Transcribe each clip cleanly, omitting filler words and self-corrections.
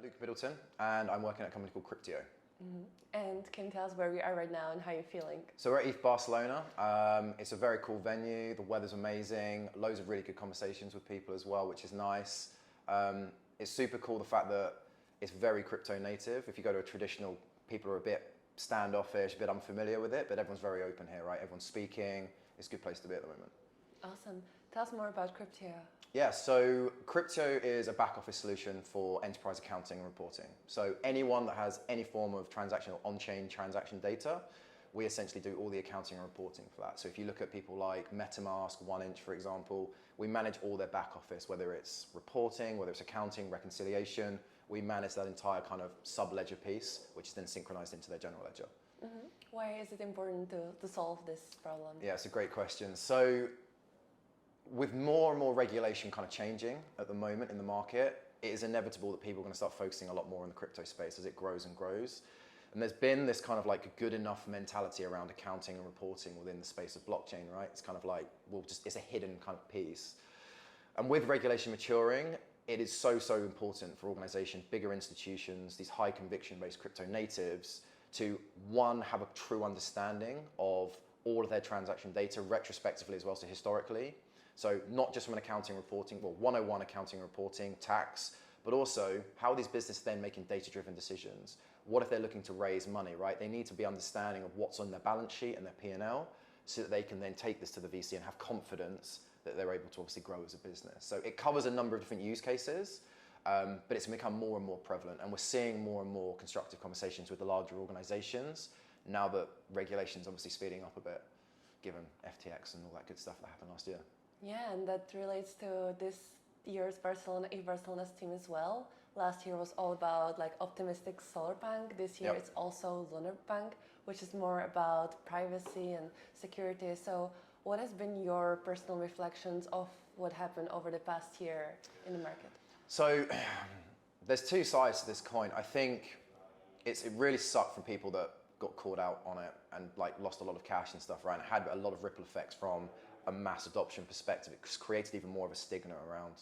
Luke Middleton, and I'm working at a company called Cryptio. And can you tell us where we are right now and how you're feeling? So we're at Eth Barcelona. It's a very cool venue. The weather's amazing. Loads of really good conversations with people as well, which is nice. It's super cool the fact that it's very crypto native. If you go to a traditional, people are a bit standoffish, a bit unfamiliar with it, but everyone's very open here, right? Everyone's speaking. It's a good place to be at the moment. Awesome. Tell us more about Cryptio. Yeah, so Cryptio is a back office solution for enterprise accounting and reporting. So anyone that has any form of transactional on-chain transaction data, we essentially do all the accounting and reporting for that. So if you look at people like MetaMask, 1inch, for example, we manage all their back office, whether it's reporting, whether it's accounting, reconciliation. We manage that entire kind of sub-ledger piece, which is then synchronized into their general ledger. Why is it important to solve this problem? Yeah, it's a great question. So with more and more regulation kind of changing at the moment in the market, it is inevitable that people are going to start focusing a lot more on the crypto space as it grows and grows. And there's been this kind of like good enough mentality around accounting and reporting within the space of blockchain, right? It's kind of like, well, just it's a hidden kind of piece. And with regulation maturing, it is so important for organizations, bigger institutions, these high conviction based crypto natives to, one, have a true understanding of all of their transaction data retrospectively as well as historically. So not just from an accounting reporting, well, 101 accounting reporting, tax, but also how are these businesses then making data-driven decisions? What if they're looking to raise money, right? They need to be understanding of what's on their balance sheet and their P&L so that they can then take this to the VC and have confidence that they're able to obviously grow as a business. So it covers a number of different use cases, but it's become more and more prevalent. And we're seeing more and more constructive conversations with the larger organizations now that regulation's obviously speeding up a bit, given FTX and all that good stuff that happened last year. Yeah, and that relates to this year's Eth Barcelona's team as well. Last year was all about like optimistic solar bank. This year it's also lunar bank, which is more about privacy and security. So what has been your personal reflections of what happened over the past year in the market? So there's two sides to this coin. I think it really sucked for people that got caught out on it and like lost a lot of cash and stuff, right? And it had a lot of ripple effects from a mass adoption perspective. It created even more of a stigma around,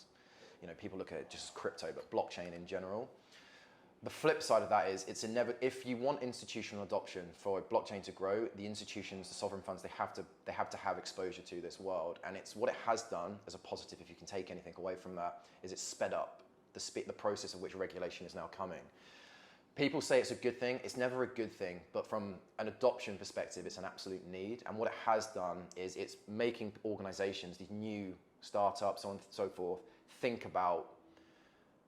people look at it just as crypto, but blockchain in general. The flip side of that is if you want institutional adoption for blockchain to grow, the institutions, the sovereign funds, they have to have exposure to this world. And it's what it has done as a positive, if you can take anything away from that, is it's sped up the process of which regulation is now coming. People say it's a good thing. It's never a good thing, but from an adoption perspective, it's an absolute need. And what it has done is it's making organizations, these new startups, so on and so forth, think about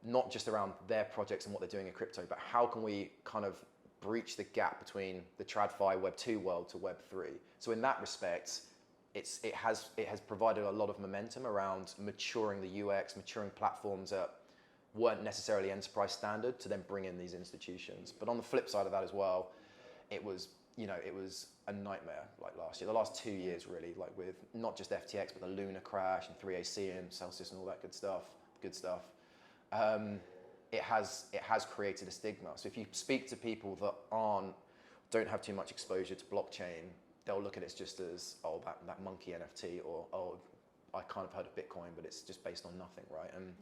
not just around their projects and what they're doing in crypto, but how can we kind of breach the gap between the TradFi Web 2 world to Web 3. So in that respect, it has provided a lot of momentum around maturing the UX, maturing platforms that weren't necessarily enterprise standard to then bring in these institutions. But on the flip side of that as well, it was a nightmare like last year. The last 2 years really, like with not just FTX, but the Luna crash and 3AC and Celsius and all that good stuff. It has created a stigma. So if you speak to people that don't have too much exposure to blockchain, they'll look at it just as, oh, that monkey NFT, or, oh, I kind of heard of Bitcoin, but it's just based on nothing, right? And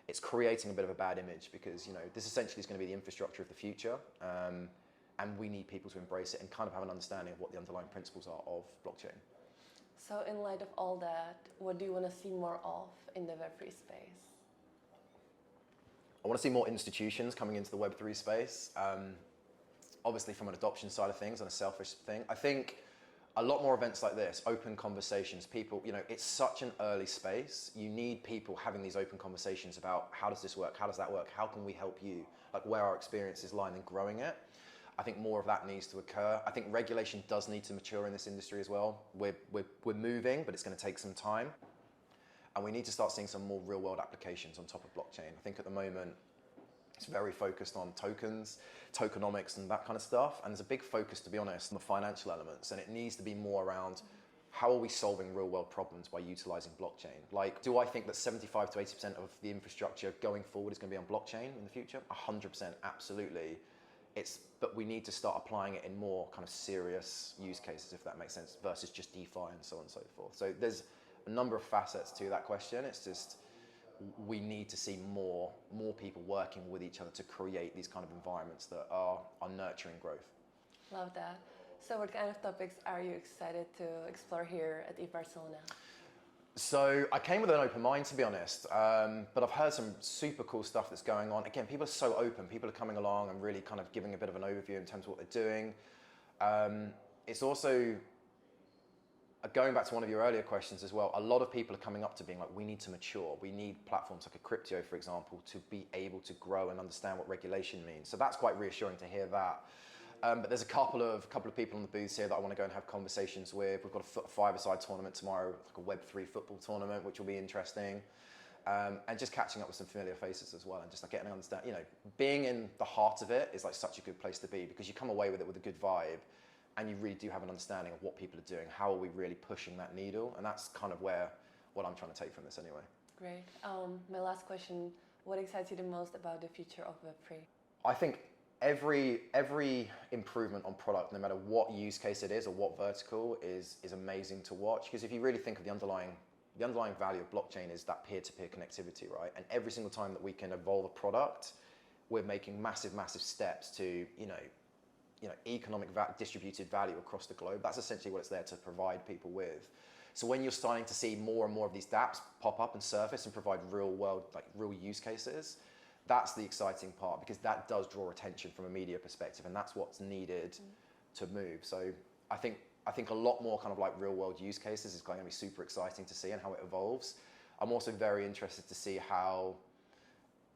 it's creating a bit of a bad image because, this essentially is going to be the infrastructure of the future. And we need people to embrace it and kind of have an understanding of what the underlying principles are of blockchain. So in light of all that, what do you want to see more of in the Web3 space? I want to see more institutions coming into the Web3 space. Obviously from an adoption side of things and a selfish thing. I think a lot more events like this, open conversations, people, it's such an early space. You need people having these open conversations about how does this work? How does that work? How can we help you? Like where our experiences lie and growing it. I think more of that needs to occur. I think regulation does need to mature in this industry as well. We're moving, but it's going to take some time. And we need to start seeing some more real world applications on top of blockchain. I think at the moment, it's very focused on tokens, tokenomics and that kind of stuff. And there's a big focus, to be honest, on the financial elements. And it needs to be more around how are we solving real world problems by utilizing blockchain? Like, do I think that 75 to 80% of the infrastructure going forward is going to be on blockchain in the future? 100%, absolutely. But we need to start applying it in more kind of serious use cases, if that makes sense, versus just DeFi and so on and so forth. So there's a number of facets to that question. It's just, we need to see more people working with each other to create these kind of environments that are nurturing growth. Love that. So what kind of topics are you excited to explore here at Eth Barcelona? So I came with an open mind, to be honest, but I've heard some super cool stuff that's going on. Again, people are so open. People are coming along and really kind of giving a bit of an overview in terms of what they're doing. It's also, going back to one of your earlier questions as well, a lot of people are coming up to being like, we need to mature. We need platforms like a Cryptio, for example, to be able to grow and understand what regulation means. So that's quite reassuring to hear that. But there's a couple of people on the booths here that I want to go and have conversations with. We've got a five-a-side tournament tomorrow, like a Web3 football tournament, which will be interesting. And just catching up with some familiar faces as well, and just like getting to understand, being in the heart of it is like such a good place to be, because you come away with it with a good vibe, and you really do have an understanding of what people are doing. How are we really pushing that needle? And that's kind of what I'm trying to take from this anyway. Great. My last question, what excites you the most about the future of Web3? I think every improvement on product, no matter what use case it is or what vertical, is amazing to watch. Because if you really think of the underlying value of blockchain is that peer-to-peer connectivity, right? And every single time that we can evolve a product, we're making massive steps to economic distributed value across the globe. That's essentially what it's there to provide people with. So when you're starting to see more and more of these dApps pop up and surface and provide real use cases, that's the exciting part, because that does draw attention from a media perspective, and that's what's needed to move. So I think a lot more kind of like real world use cases is going to be super exciting to see, and how it evolves. I'm also very interested to see how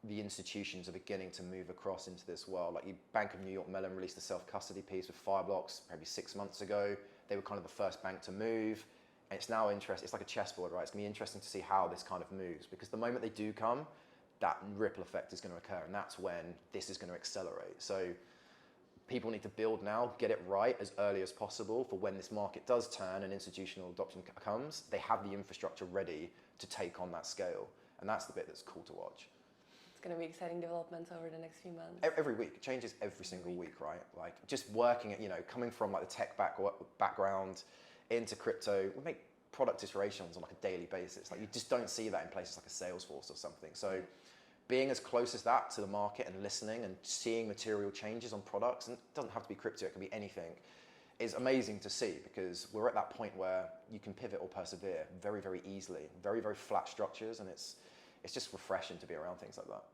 the institutions are beginning to move across into this world. Like Bank of New York Mellon released a self-custody piece with Fireblocks maybe 6 months ago. They were kind of the first bank to move. And it's now interesting. It's like a chessboard, right? It's going to be interesting to see how this kind of moves, because the moment they do come, that ripple effect is going to occur, and that's when this is going to accelerate. So people need to build now, get it right as early as possible, for when this market does turn and institutional adoption comes, they have the infrastructure ready to take on that scale. And that's the bit that's cool to watch. It's going to be exciting developments over the next few months. Every week, it changes every single week, right? Like just working at, coming from like the tech background into crypto, we make product iterations on like a daily basis. Like you just don't see that in places like a Salesforce or something. So being as close as that to the market and listening and seeing material changes on products, and it doesn't have to be crypto, it can be anything, is amazing to see, because we're at that point where you can pivot or persevere very easily, very flat structures, and it's just refreshing to be around things like that.